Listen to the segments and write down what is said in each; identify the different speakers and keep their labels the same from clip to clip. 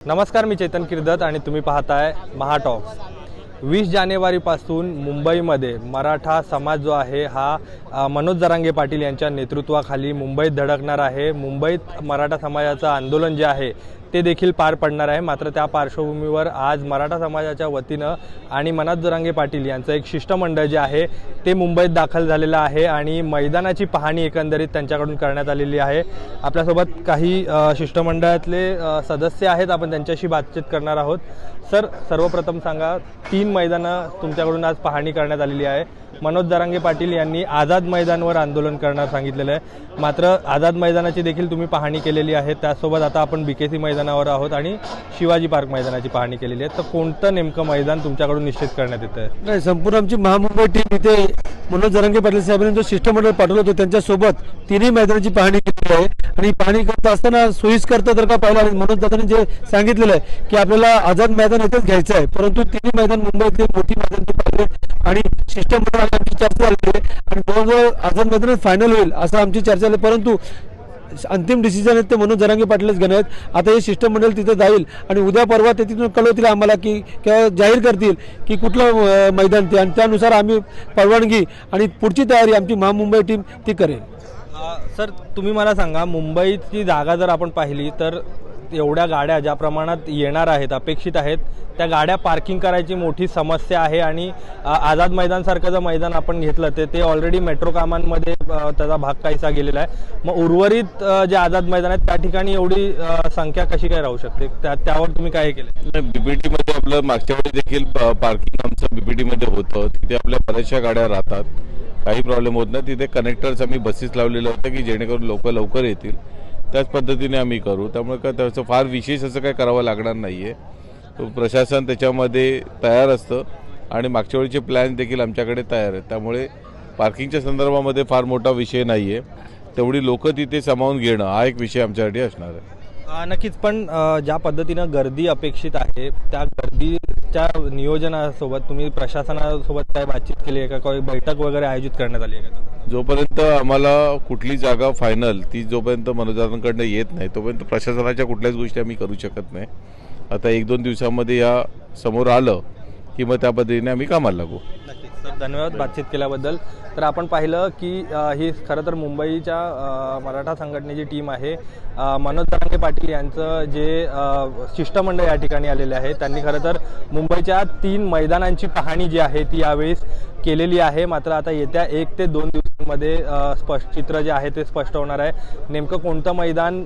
Speaker 1: नमस्कार, मी चेतन किर्दत आणि तुम्ही पाहताय महाटॉक्स। 20 जानेवारीपासून मुंबईमध्ये मराठा समाज जो आहे हा मनोज जरांगे पाटील यांच्या नेतृत्वाखाली मुंबईत धडकणार आहे। मुंबईत मराठा समाजाचं आंदोलन जे आहे ते देखील पार पडणार आहे। मात्र त्या पार्श्वभूमीवर आज मराठा समाजाच्या वतीनं आणि मनोज जरांगे पाटील यांचं एक शिष्टमंडळ जे आहे ते मुंबईत दाखल झालेलं आहे आणि मैदानाची पाहणी एकंदरीत त्यांच्याकडून करण्यात आलेली आहे। आपल्यासोबत काही शिष्टमंडळातले सदस्य आहेत, आपण त्यांच्याशी बातचीत करणार आहोत। सर, सर्वप्रथम सांगा, 3 मैदानं तुमच्याकडून आज पाहणी करण्यात आलेली आहे। मनोज जरांगे पाटील यांनी आझाद मैदानावर आंदोलन करणार सांगितलेलं आहे, मात्र आझाद मैदानाची देखील तुम्ही पाहणी केलेली आहे। त्यासोबत आता आपण बीकेसी मैदानावर आहोत आणि शिवाजी पार्क मैदानाची पाहणी केलेली आहे। तर कोणतं नेमकं मैदान तुमच्याकडून निश्चित करण्यात येतं?
Speaker 2: नाही, संपूर्ण आमची महामुंबई टीम इथे मनोज जरांगे पाटील साहेबांनी जो शिष्टमंडळ पाठवलं होतं त्यांच्यासोबत 3 मैदानाची पाहणी केली आहे। आणि पाहणी करत असताना सोयीस्कर जर का पाहिलं, मनोज दादांनी जे सांगितलेलं आहे की आपल्याला आझाद मैदान इथेच घ्यायचं आहे, परंतु 3 मैदान मुंबईतले मोठी मैदान ते पाहिले आणि शिष्टमंडळाची आमची चर्चा झाली आणि जवळजवळ आझाद मैदान फायनल होईल असं आमची चर्चा झाली। परंतु अंतिम डिसिजन आहे ते मनोज जरांगे पाटीलच घेणार आहेत। आता हे शिष्टमंडळ तिथे जाईल आणि उद्या परवा ते तिथून कळवतील आम्हाला की किंवा जाहीर करतील की कुठलं मैदान ते, आणि त्यानुसार आम्ही परवानगी आणि पुढची तयारी आमची महामुंबई टीम ती करेल।
Speaker 1: सर, तुम्ही मला सांगा, मुंबईची जागा जर आपण पाहिली तर एवढ्या गाड्या ज्या प्रमाणात येणार आहेत, अपेक्षित आहेत, त्या गाड्या पार्किंग करायची मोठी समस्या आहे। आणि आझाद मैदानसारखं जर मैदान आपण घेतलं ते ऑलरेडी मेट्रो कामांमध्ये त्याचा भाग काहीसा गेलेला आहे। मग उर्वरित जे आझाद मैदान आहेत त्या ठिकाणी एवढी संख्या कशी काय राहू शकते? त्यावर तुम्ही काय केलं?
Speaker 3: बीपीटी मध्ये आपलं मागच्या वेळी देखील पार्किंग आमचं बीपीटी मध्ये होतं, तिथे आपल्या बऱ्याचशा गाड्या राहतात, काही प्रॉब्लेम होत नाही। तिथे कनेक्टर्स आम्ही बसेस लावलेले होते की जेणेकरून लोक लवकर येतील, त्याच पद्धतीने आम्ही करू। त्यामुळे काय त्याचं फार विशेष असं काय करावं लागणार नाहीये। प्रशासन त्याच्यामध्ये तयार असतं आणि मागच्या वेळीचे प्लॅन देखील आमच्याकडे तयार आहेत, त्यामुळे पार्किंगच्या संदर्भामध्ये फार मोठा विषय नाहीये। तेवढी लोक तिथे सामावून घेणं हा एक विषय आमच्यासाठी असणार आहे।
Speaker 1: नक्कीच, पण ज्या पद्धतीनं गर्दी अपेक्षित आहे त्या गर्दीच्या नियोजनासोबत तुम्ही प्रशासनासोबत काय बातचीत केली आहे का? काही बैठक वगैरे आयोजित करण्यात आली आहे का?
Speaker 3: जोपर्यंत आम्हाला कुठली जागा फायनल ती जोपर्यंत मनोजांकडनं येत नाही तोपर्यंत प्रशासनाच्या कुठल्याच गोष्टी आम्ही करू शकत नाही। आता 1-2 दिवसामध्ये या समोर आलं की मग त्या पद्धतीने आम्ही कामाला लागू।
Speaker 1: नक्कीच सर, धन्यवाद बातचीत केल्याबद्दल। तर आपण पाहिलं की ही खरं तर मुंबईच्या मराठा संघटनेची टीम आहे। मनोज जरांगे पाटील यांचं जे शिष्टमंडळ या ठिकाणी आलेले आहे त्यांनी खरं तर मुंबईच्या 3 मैदानांची पाहणी जी आहे ती यावेळेस केलेली आहे। मात्र आता येत्या 1 ते 2 दिवसांमध्ये स्पष्ट चित्र जे आहे ते स्पष्ट होणार आहे। नेमकं कोणतं मैदान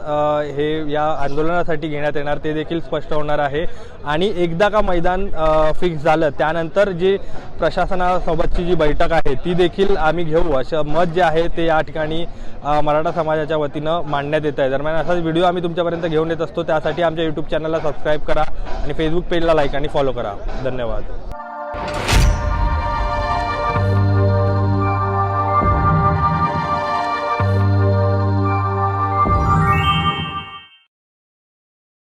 Speaker 1: हे या आंदोलनासाठी घेण्यात येणार ते देखील स्पष्ट होणार आहे। आणि एकदा का मैदान फिक्स झालं त्यानंतर जी प्रशासनासोबतची जी बैठक आहे ती देखील आम्ही घेऊ असं मत जे आहे ते या ठिकाणी मराठा समाजाच्या वतीनं मांडण्यात येत आहे। दरम्यान असाच व्हिडिओ आम्ही तुमच्यापर्यंत घेऊन येत असतो, त्यासाठी आमच्या यूट्यूब चॅनलला सबस्क्राईब करा आणि फेसबुक पेजला लाईक आणि फॉलो करा। धन्यवाद।